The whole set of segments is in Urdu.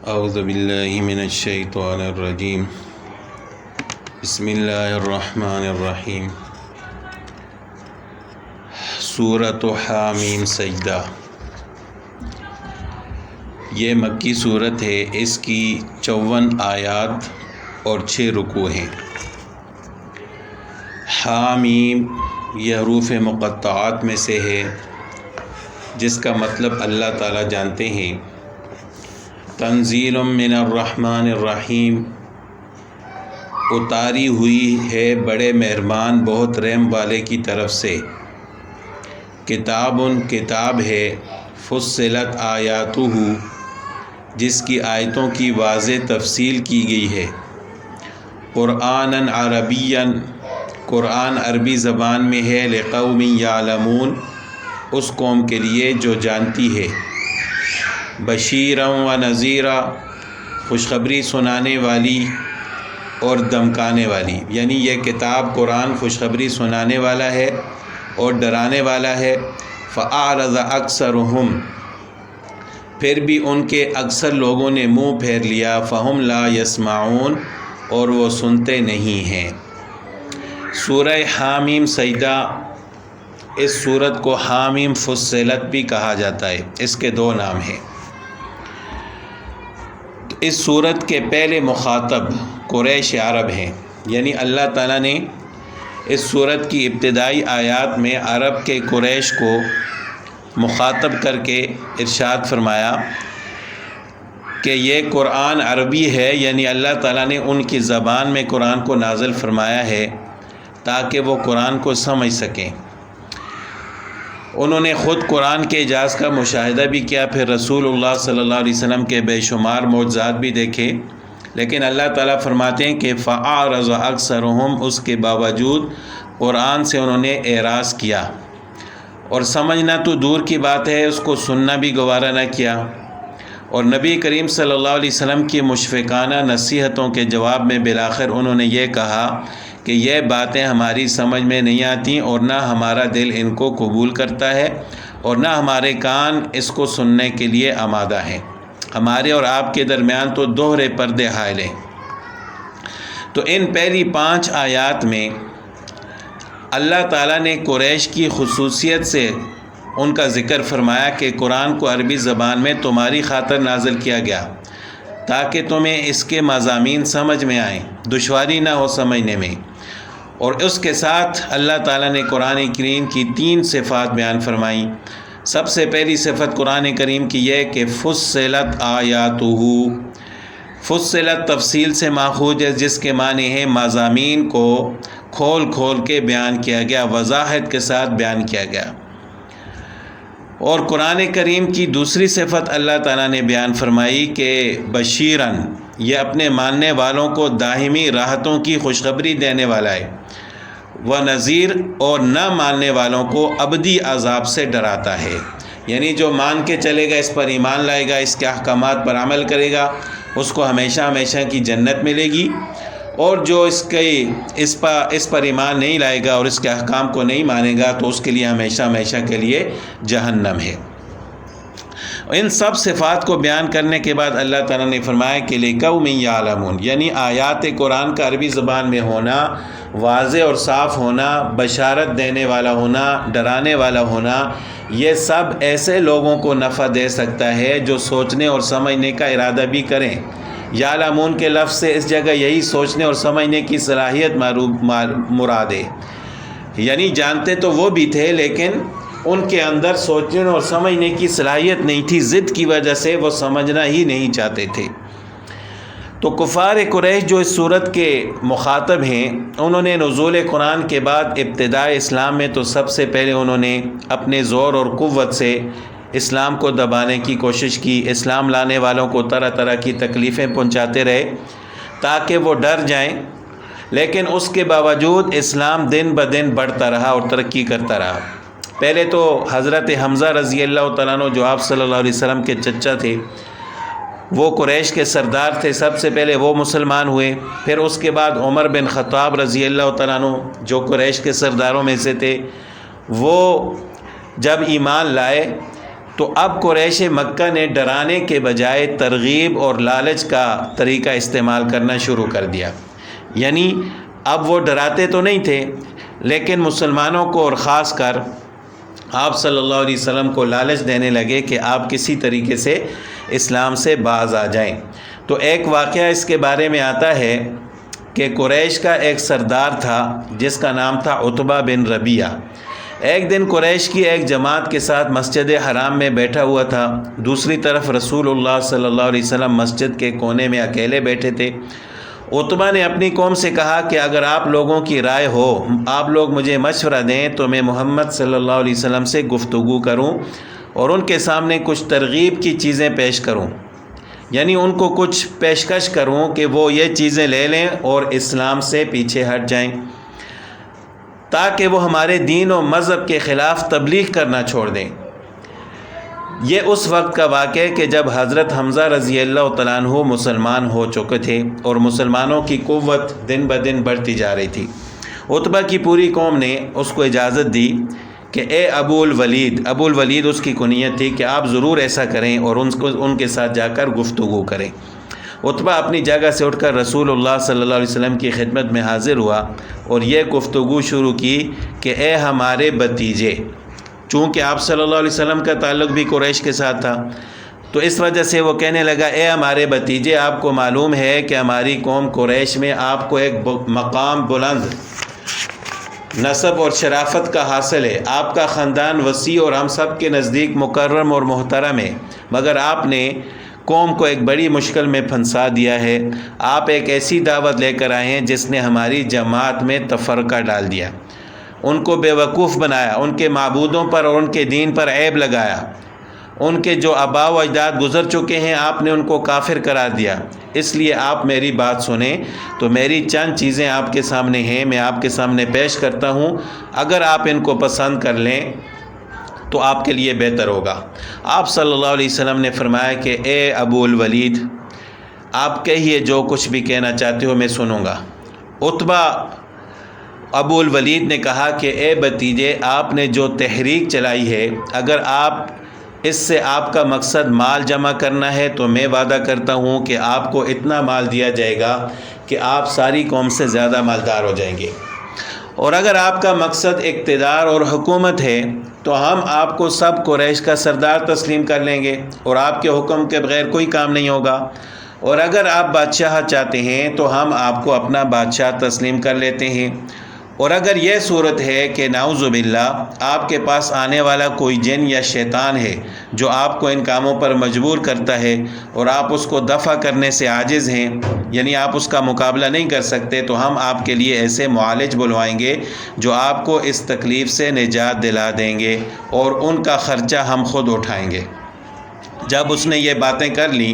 اعوذ باللہ من الشیطان الرجیم بسم اللہ الرحمن الرحیم۔ سورۃ حامیم سجدہ، یہ مکی صورت ہے۔ اس کی 54 آیات اور 6 رکوع ہیں۔ حامیم یہ حروف مقطعات میں سے ہے، جس کا مطلب اللہ تعالیٰ جانتے ہیں۔ تنزیل من الرحمن الرحیم، اتاری ہوئی ہے بڑے مہربان بہت رحم والے کی طرف سے۔ کتاب ہے، فصلت آیاتہ، جس کی آیتوں کی واضح تفصیل کی گئی ہے۔ قرآنًا عربیًا، قرآن عربی زبان میں ہے۔ لقوم یعلمون، اس قوم کے لیے جو جانتی ہے۔ بشیراً و نذیراً، خوشخبری سنانے والی اور دمکانے والی، یعنی یہ کتاب قرآن خوشخبری سنانے والا ہے اور ڈرانے والا ہے۔ فأعرض أكثرهم، پھر بھی ان کے اکثر لوگوں نے منہ پھیر لیا۔ فهم لا يسمعون، اور وہ سنتے نہیں ہیں۔ سورہ حامیم سجدہ، اس سورت کو حامیم فصلت بھی کہا جاتا ہے۔ اس کے 2 نام ہیں۔ اس سورت کے پہلے مخاطب قریش عرب ہیں، یعنی اللہ تعالیٰ نے اس سورت کی ابتدائی آیات میں عرب کے قریش کو مخاطب کر کے ارشاد فرمایا کہ یہ قرآن عربی ہے، یعنی اللہ تعالیٰ نے ان کی زبان میں قرآن کو نازل فرمایا ہے تاکہ وہ قرآن کو سمجھ سکیں۔ انہوں نے خود قرآن کے اعجاز کا مشاہدہ بھی کیا، پھر رسول اللہ صلی اللہ علیہ وسلم کے بے شمار معجزات بھی دیکھے، لیکن اللہ تعالیٰ فرماتے ہیں کہ فأعرض أكثرهم، اس کے باوجود قرآن سے انہوں نے اعراض کیا، اور سمجھنا تو دور کی بات ہے، اس کو سننا بھی گوارا نہ کیا۔ اور نبی کریم صلی اللہ علیہ وسلم کی مشفقانہ نصیحتوں کے جواب میں بالآخر انہوں نے یہ کہا کہ یہ باتیں ہماری سمجھ میں نہیں آتیں، اور نہ ہمارا دل ان کو قبول کرتا ہے، اور نہ ہمارے کان اس کو سننے کے لیے آمادہ ہیں۔ ہمارے اور آپ کے درمیان تو دوہرے پردے حائل ہیں۔ تو ان پہلی 5 آیات میں اللہ تعالیٰ نے قریش کی خصوصیت سے ان کا ذکر فرمایا کہ قرآن کو عربی زبان میں تمہاری خاطر نازل کیا گیا تاکہ تمہیں اس کے مضامین سمجھ میں آئیں، دشواری نہ ہو سمجھنے میں۔ اور اس کے ساتھ اللہ تعالیٰ نے قرآن کریم کی 3 صفات بیان فرمائیں۔ سب سے پہلی صفت قرآن کریم کی یہ کہ فصلت آیاتہ، فصلت تفصیل سے ماخوذ ہے، جس کے معنی ہیں مضامین کو کھول کھول کے بیان کیا گیا، وضاحت کے ساتھ بیان کیا گیا۔ اور قرآن کریم کی دوسری صفت اللہ تعالیٰ نے بیان فرمائی کہ بشیراً، یہ اپنے ماننے والوں کو دائمی راحتوں کی خوشخبری دینے والا ہے، و نذیر، اور نہ ماننے والوں کو ابدی عذاب سے ڈراتا ہے، یعنی جو مان کے چلے گا، اس پر ایمان لائے گا، اس کے احکامات پر عمل کرے گا، اس کو ہمیشہ ہمیشہ کی جنت ملے گی، اور جو اس پر ایمان نہیں لائے گا اور اس کے احکام کو نہیں مانے گا تو اس کے لیے ہمیشہ ہمیشہ کے لیے جہنم ہے۔ ان سب صفات کو بیان کرنے کے بعد اللہ تعالیٰ نے فرمایا کہ لقوم یعلمون، یعنی آیات قرآن کا عربی زبان میں ہونا، واضح اور صاف ہونا، بشارت دینے والا ہونا، ڈرانے والا ہونا، یہ سب ایسے لوگوں کو نفع دے سکتا ہے جو سوچنے اور سمجھنے کا ارادہ بھی کریں۔ یعلمون کے لفظ سے اس جگہ یہی سوچنے اور سمجھنے کی صلاحیت مراد ہے، یعنی جانتے تو وہ بھی تھے لیکن ان کے اندر سوچنے اور سمجھنے کی صلاحیت نہیں تھی، ضد کی وجہ سے وہ سمجھنا ہی نہیں چاہتے تھے۔ تو کفار قریش جو اس صورت کے مخاطب ہیں، انہوں نے نزول قرآن کے بعد ابتداء اسلام میں تو سب سے پہلے انہوں نے اپنے زور اور قوت سے اسلام کو دبانے کی کوشش کی، اسلام لانے والوں کو طرح طرح کی تکلیفیں پہنچاتے رہے تاکہ وہ ڈر جائیں، لیکن اس کے باوجود اسلام دن بدن بڑھتا رہا اور ترقی کرتا رہا۔ پہلے تو حضرت حمزہ رضی اللہ تعالیٰ عنہ جو آپ صلی اللہ علیہ وسلم کے چچا تھے، وہ قریش کے سردار تھے، سب سے پہلے وہ مسلمان ہوئے۔ پھر اس کے بعد عمر بن خطاب رضی اللہ تعالیٰ عنہ جو قریش کے سرداروں میں سے تھے، وہ جب ایمان لائے تو اب قریش مکہ نے ڈرانے کے بجائے ترغیب اور لالچ کا طریقہ استعمال کرنا شروع کر دیا. یعنی اب وہ ڈراتے تو نہیں تھے، لیکن مسلمانوں کو اور خاص کر آپ صلی اللہ علیہ وسلم کو لالچ دینے لگے کہ آپ کسی طریقے سے اسلام سے باز آ جائیں. تو ایک واقعہ اس کے بارے میں آتا ہے کہ قریش کا ایک سردار تھا جس کا نام تھا عتبہ بن ربیعہ. ایک دن قریش کی ایک جماعت کے ساتھ مسجد حرام میں بیٹھا ہوا تھا. دوسری طرف رسول اللہ صلی اللہ علیہ وسلم مسجد کے کونے میں اکیلے بیٹھے تھے. عتبہ نے اپنی قوم سے کہا کہ اگر آپ لوگوں کی رائے ہو، آپ لوگ مجھے مشورہ دیں تو میں محمد صلی اللہ علیہ وسلم سے گفتگو کروں اور ان کے سامنے کچھ ترغیب کی چیزیں پیش کروں. یعنی ان کو کچھ پیشکش کروں کہ وہ یہ چیزیں لے لیں اور اسلام سے پیچھے ہٹ جائیں، تاکہ وہ ہمارے دین و مذہب کے خلاف تبلیغ کرنا چھوڑ دیں. یہ اس وقت کا واقعہ کہ جب حضرت حمزہ رضی اللہ تعالیٰ عنہ مسلمان ہو چکے تھے اور مسلمانوں کی قوت دن بدن بڑھتی جا رہی تھی. عتبہ کی پوری قوم نے اس کو اجازت دی کہ اے ابو الولید اس کی کنیت تھی کہ آپ ضرور ایسا کریں اور ان کے ساتھ جا کر گفتگو کریں. عتبہ اپنی جگہ سے اٹھ کر رسول اللہ صلی اللہ علیہ وسلم کی خدمت میں حاضر ہوا اور یہ گفتگو شروع کی کہ اے ہمارے بھتیجے. چونکہ آپ صلی اللہ علیہ وسلم کا تعلق بھی قریش کے ساتھ تھا، تو اس وجہ سے وہ کہنے لگا اے ہمارے بھتیجے، آپ کو معلوم ہے کہ ہماری قوم قریش میں آپ کو ایک مقام بلند نسب اور شرافت کا حاصل ہے. آپ کا خاندان وسیع اور ہم سب کے نزدیک مکرم اور محترم ہے، مگر آپ نے قوم کو ایک بڑی مشکل میں پھنسا دیا ہے. آپ ایک ایسی دعوت لے کر آئے ہیں جس نے ہماری جماعت میں تفرقہ ڈال دیا، ان کو بے وقوف بنایا، ان کے معبودوں پر اور ان کے دین پر عیب لگایا. ان کے جو آباء و اجداد گزر چکے ہیں آپ نے ان کو کافر قرار دیا. اس لیے آپ میری بات سنیں. تو میری چند چیزیں آپ کے سامنے ہیں، میں آپ کے سامنے پیش کرتا ہوں. اگر آپ ان کو پسند کر لیں تو آپ کے لیے بہتر ہوگا. آپ صلی اللہ علیہ وسلم نے فرمایا کہ اے ابو الولید، آپ کہیے جو کچھ بھی کہنا چاہتے ہو، میں سنوں گا. عتبہ ابو الولید نے کہا کہ اے بھتیجے، آپ نے جو تحریک چلائی ہے، اگر آپ اس سے آپ کا مقصد مال جمع کرنا ہے تو میں وعدہ کرتا ہوں کہ آپ کو اتنا مال دیا جائے گا کہ آپ ساری قوم سے زیادہ مالدار ہو جائیں گے. اور اگر آپ کا مقصد اقتدار اور حکومت ہے تو ہم آپ کو سب قریش کا سردار تسلیم کر لیں گے اور آپ کے حکم کے بغیر کوئی کام نہیں ہوگا. اور اگر آپ بادشاہ چاہتے ہیں تو ہم آپ کو اپنا بادشاہ تسلیم کر لیتے ہیں. اور اگر یہ صورت ہے کہ نعوذ باللہ آپ کے پاس آنے والا کوئی جن یا شیطان ہے جو آپ کو ان کاموں پر مجبور کرتا ہے اور آپ اس کو دفع کرنے سے عاجز ہیں، یعنی آپ اس کا مقابلہ نہیں کر سکتے، تو ہم آپ کے لیے ایسے معالج بلوائیں گے جو آپ کو اس تکلیف سے نجات دلا دیں گے اور ان کا خرچہ ہم خود اٹھائیں گے. جب اس نے یہ باتیں کر لیں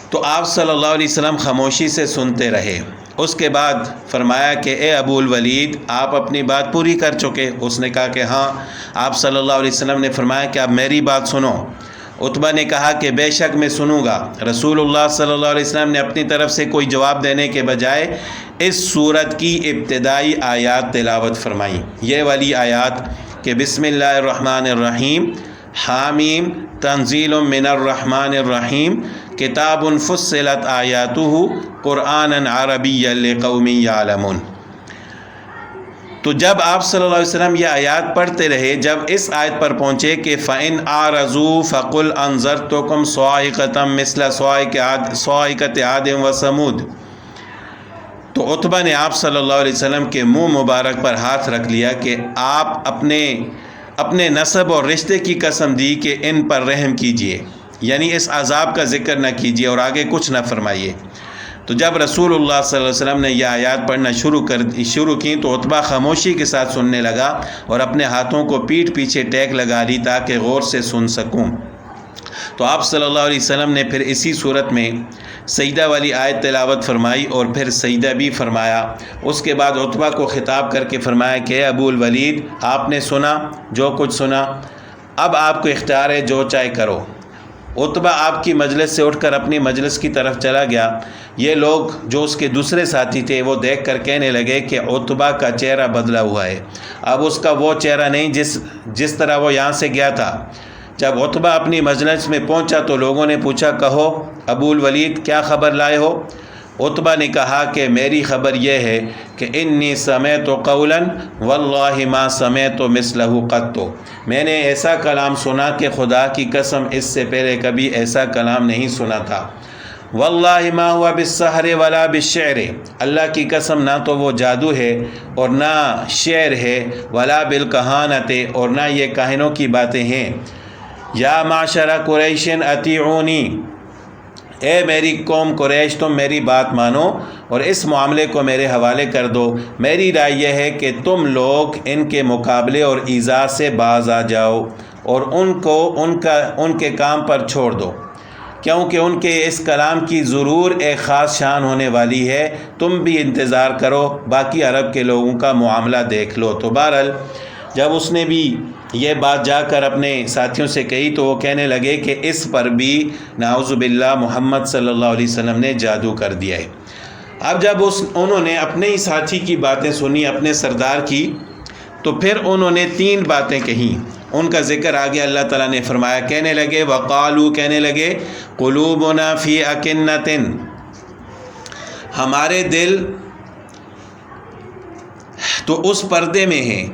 تو آپ صلی اللہ علیہ وسلم خاموشی سے سنتے رہے. اس کے بعد فرمایا کہ اے ابو الولید، آپ اپنی بات پوری کر چکے؟ اس نے کہا کہ ہاں. آپ صلی اللہ علیہ وسلم نے فرمایا کہ اب میری بات سنو. عتبہ نے کہا کہ بے شک میں سنوں گا. رسول اللہ صلی اللہ علیہ وسلم نے اپنی طرف سے کوئی جواب دینے کے بجائے اس سورت کی ابتدائی آیات تلاوت فرمائی. یہ والی آیات کہ بسم اللہ الرحمن الرحیم، حامیم تنزیل من الرحمن الرحیم، کتاب فصلت آیاتہ قرآنا عربیا لقوم یعلمون. تو جب آپ صلی اللہ علیہ وسلم یہ آیات پڑھتے رہے، جب اس آیت پر پہنچے کہ فَإِنْ أَعْرَضُوا فَقُلْ أَنذَرْتُكُمْ صَاعِقَةً مِثْلَ صَاعِقَةِ عَادٍ وَثَمُودَ، تو عتبہ نے آپ صلی اللہ علیہ وسلم کے منہ مبارک پر ہاتھ رکھ لیا کہ آپ اپنے نسب اور رشتے کی قسم دی کہ ان پر رحم کیجیے، یعنی اس عذاب کا ذکر نہ کیجیے اور آگے کچھ نہ فرمائیے. تو جب رسول اللہ صلی اللہ علیہ وسلم نے یہ آیات پڑھنا شروع کی تو عتبہ خاموشی کے ساتھ سننے لگا اور اپنے ہاتھوں کو پیٹھ پیچھے ٹیک لگا لی تاکہ غور سے سن سکوں. تو آپ صلی اللہ علیہ وسلم نے پھر اسی صورت میں سجدہ والی آیت تلاوت فرمائی اور پھر سجدہ بھی فرمایا. اس کے بعد عتبہ کو خطاب کر کے فرمایا کہ ابو الولید، آپ نے سنا جو کچھ سنا، اب آپ کو اختیار ہے، جو چاہے کرو. عتبہ آپ کی مجلس سے اٹھ کر اپنی مجلس کی طرف چلا گیا. یہ لوگ جو اس کے دوسرے ساتھی تھے وہ دیکھ کر کہنے لگے کہ عتبہ کا چہرہ بدلا ہوا ہے. اب اس کا وہ چہرہ نہیں جس طرح وہ یہاں سے گیا تھا. جب عتبہ اپنی مجلس میں پہنچا تو لوگوں نے پوچھا کہو ابو الولید کیا خبر لائے ہو؟ عتبہ نے کہا کہ میری خبر یہ ہے کہ انی سمعت قولا واللہ ما سمعت مثلہ قط، میں نے ایسا کلام سنا کہ خدا کی قسم اس سے پہلے کبھی ایسا کلام نہیں سنا تھا۔ واللہ ما ہوا بالسحر ولا بالشعر، اللہ کی قسم نہ تو وہ جادو ہے اور نہ شعر ہے، ولا بالکہانت، اور نہ یہ کاہنوں کی باتیں ہیں۔ یا معشر قریش اطیعونی، اے میری قوم قریش تم میری بات مانو اور اس معاملے کو میرے حوالے کر دو۔ میری رائے یہ ہے کہ تم لوگ ان کے مقابلے اور ایذا سے باز آ جاؤ اور ان کو ان کے کام پر چھوڑ دو، کیونکہ ان کے اس کلام کی ضرور ایک خاص شان ہونے والی ہے۔ تم بھی انتظار کرو، باقی عرب کے لوگوں کا معاملہ دیکھ لو۔ تو بہرحال جب اس نے بھی یہ بات جا کر اپنے ساتھیوں سے کہی تو وہ کہنے لگے کہ اس پر بھی نعوذ باللہ محمد صلی اللہ علیہ وسلم نے جادو کر دیا ہے۔ اب جب انہوں نے اپنے ہی ساتھی کی باتیں سنی، اپنے سردار کی، تو پھر انہوں نے 3 باتیں کہیں، ان کا ذکر آگے اللہ تعالیٰ نے فرمایا۔ کہنے لگے وقالو، کہنے لگے قلوبنا فی اکنۃ، ہمارے دل تو اس پردے میں ہیں،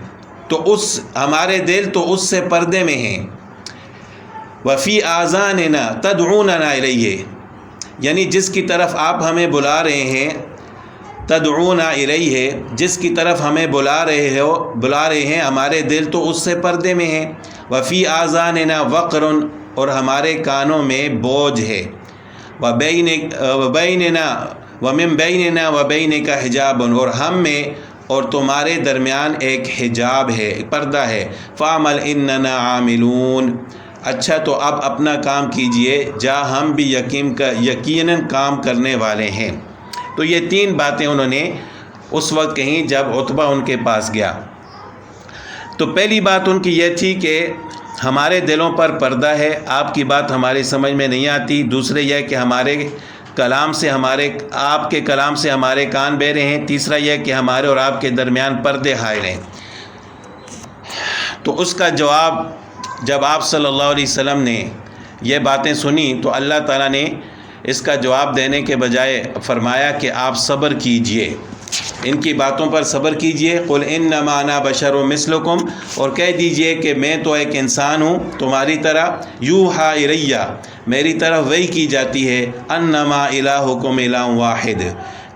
ہمارے دل تو اس سے پردے میں ہیں۔ وفی آذاننا تدعوننا الیہ، یعنی جس کی طرف آپ ہمیں بلا رہے ہیں، تدعونا الیہ، جس کی طرف ہمیں بلا رہے ہیں، ہمارے دل تو اس سے پردے میں ہیں۔ وفی آذاننا وقر، اور ہمارے کانوں میں بوجھ ہے۔ ومن بیننا وبینک حجاب، اور ہم میں اور تمہارے درمیان ایک حجاب ہے، پردہ ہے۔ فاعمل اننا عاملون، اچھا تو اب اپنا کام کیجئے، جا ہم بھی یقیناً کام کرنے والے ہیں۔ تو یہ 3 باتیں انہوں نے اس وقت کہیں جب عتبہ ان کے پاس گیا۔ تو پہلی بات ان کی یہ تھی کہ ہمارے دلوں پر پردہ ہے، آپ کی بات ہماری سمجھ میں نہیں آتی۔ دوسرے یہ کہ آپ کے کلام سے ہمارے کان بہرے ہیں۔ تیسرا یہ کہ ہمارے اور آپ کے درمیان پردے حائل ہیں۔ تو اس کا جواب جب آپ صلی اللہ علیہ وسلم نے یہ باتیں سنی تو اللہ تعالیٰ نے اس کا جواب دینے کے بجائے فرمایا کہ آپ صبر کیجئے، ان کی باتوں پر صبر کیجئے۔ قل انما انا بشر مثلکم، اور کہہ دیجئے کہ میں تو ایک انسان ہوں تمہاری طرح۔ یوحی الیہ، میری طرف وحی کی جاتی ہے۔ انما الہکم الہ واحد،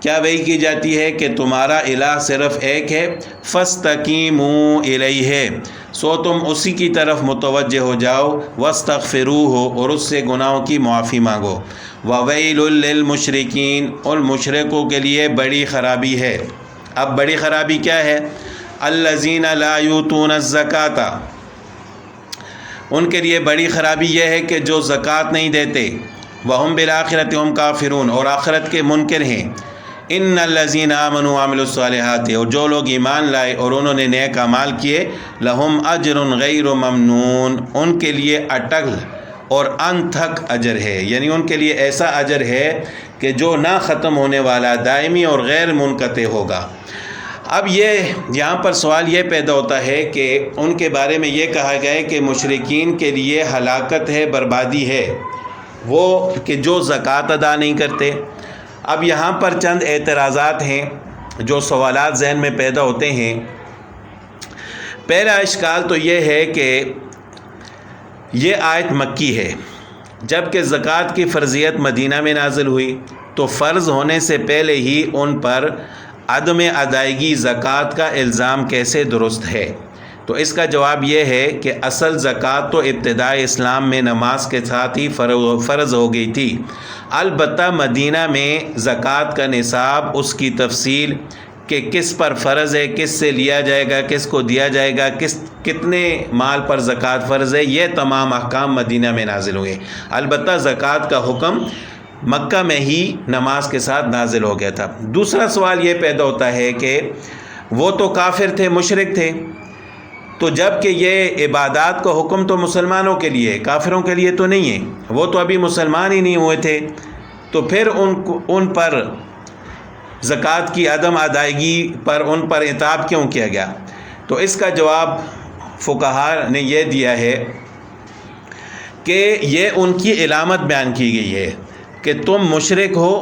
کیا وحی کی جاتی ہے کہ تمہارا الہ صرف ایک ہے۔ فاستقیموا الیہ، سو تم اسی کی طرف متوجہ ہو جاؤ۔ واستغفروہ، اور اس سے گناہوں کی معافی مانگو۔ وویل للمشرکین، اور مشرکوں کے لیے بڑی خرابی ہے۔ اب بڑی خرابی کیا ہے؟ الذین لا یؤتون الزکاۃ، ان کے لیے بڑی خرابی یہ ہے کہ جو زکوٰۃ نہیں دیتے۔ وہم بالآخرۃ ہم کافرون، اور آخرت کے منکر ہیں۔ ان الذین آمنوا وعملوا الصالحات، اور جو لوگ ایمان لائے اور انہوں نے نیک اعمال کیے، لہم اجر غیر ممنون، ان کے لیے اٹل اور انتھک اجر ہے، یعنی ان کے لیے ایسا اجر ہے کہ جو نہ ختم ہونے والا، دائمی اور غیر منقطع ہوگا۔ اب یہاں پر سوال یہ پیدا ہوتا ہے کہ ان کے بارے میں یہ کہا گیا ہے کہ مشرکین کے لیے ہلاکت ہے، بربادی ہے، وہ کہ جو زکوٰۃ ادا نہیں کرتے۔ اب یہاں پر چند اعتراضات ہیں جو سوالات ذہن میں پیدا ہوتے ہیں۔ پہلا اشکال تو یہ ہے کہ یہ آیت مکی ہے، جبکہ زکوٰۃ کی فرضیت مدینہ میں نازل ہوئی، تو فرض ہونے سے پہلے ہی ان پر عدم ادائیگی زکوٰۃ کا الزام کیسے درست ہے؟ تو اس کا جواب یہ ہے کہ اصل زکوٰۃ تو ابتدائی اسلام میں نماز کے ساتھ ہی فرض ہو گئی تھی، البتہ مدینہ میں زکوٰۃ کا نصاب، اس کی تفصیل کہ کس پر فرض ہے، کس سے لیا جائے گا، کس کو دیا جائے گا، کتنے مال پر زکوٰۃ فرض ہے، یہ تمام احکام مدینہ میں نازل ہوئے۔ البتہ زکوٰۃ کا حکم مکہ میں ہی نماز کے ساتھ نازل ہو گیا تھا۔ دوسرا سوال یہ پیدا ہوتا ہے کہ وہ تو کافر تھے، مشرک تھے، تو جب کہ یہ عبادات کا حکم تو مسلمانوں کے لیے، کافروں کے لیے تو نہیں ہے، وہ تو ابھی مسلمان ہی نہیں ہوئے تھے، تو پھر ان پر زکوٰۃ کی عدم ادائیگی پر ان پر عتاب کیوں کیا گیا؟ تو اس کا جواب فقہا نے یہ دیا ہے کہ یہ ان کی علامت بیان کی گئی ہے کہ تم مشرک ہو،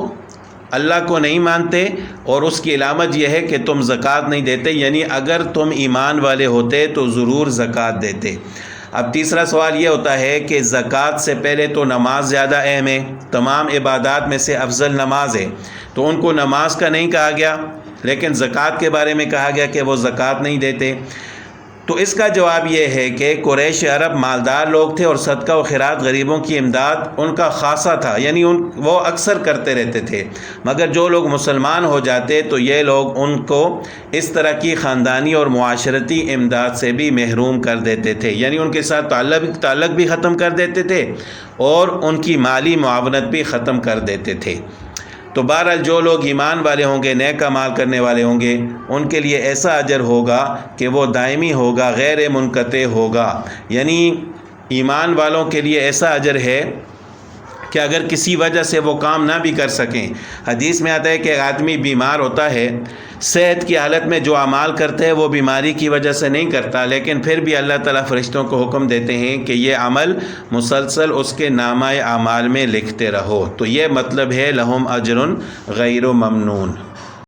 اللہ کو نہیں مانتے، اور اس کی علامت یہ ہے کہ تم زکوٰۃ نہیں دیتے، یعنی اگر تم ایمان والے ہوتے تو ضرور زکوٰۃ دیتے۔ اب تیسرا سوال یہ ہوتا ہے کہ زکوٰۃ سے پہلے تو نماز زیادہ اہم ہے، تمام عبادات میں سے افضل نماز ہے، تو ان کو نماز کا نہیں کہا گیا، لیکن زکوٰۃ کے بارے میں کہا گیا کہ وہ زکوٰۃ نہیں دیتے۔ تو اس کا جواب یہ ہے کہ قریش عرب مالدار لوگ تھے اور صدقہ و خیرات، غریبوں کی امداد ان کا خاصہ تھا، یعنی وہ اکثر کرتے رہتے تھے، مگر جو لوگ مسلمان ہو جاتے تو یہ لوگ ان کو اس طرح کی خاندانی اور معاشرتی امداد سے بھی محروم کر دیتے تھے، یعنی ان کے ساتھ تعلق بھی ختم کر دیتے تھے اور ان کی مالی معاونت بھی ختم کر دیتے تھے۔ تو بہرحال جو لوگ ایمان والے ہوں گے، نیک اعمال کرنے والے ہوں گے، ان کے لیے ایسا اجر ہوگا کہ وہ دائمی ہوگا، غیر منقطع ہوگا، یعنی ایمان والوں کے لیے ایسا اجر ہے کہ اگر کسی وجہ سے وہ کام نہ بھی کر سکیں، حدیث میں آتا ہے کہ ایک آدمی بیمار ہوتا ہے، صحت کی حالت میں جو اعمال کرتے ہیں وہ بیماری کی وجہ سے نہیں کرتا، لیکن پھر بھی اللہ تعالیٰ فرشتوں کو حکم دیتے ہیں کہ یہ عمل مسلسل اس کے نامہ اعمال میں لکھتے رہو۔ تو یہ مطلب ہے لہم اجر غیر ممنون۔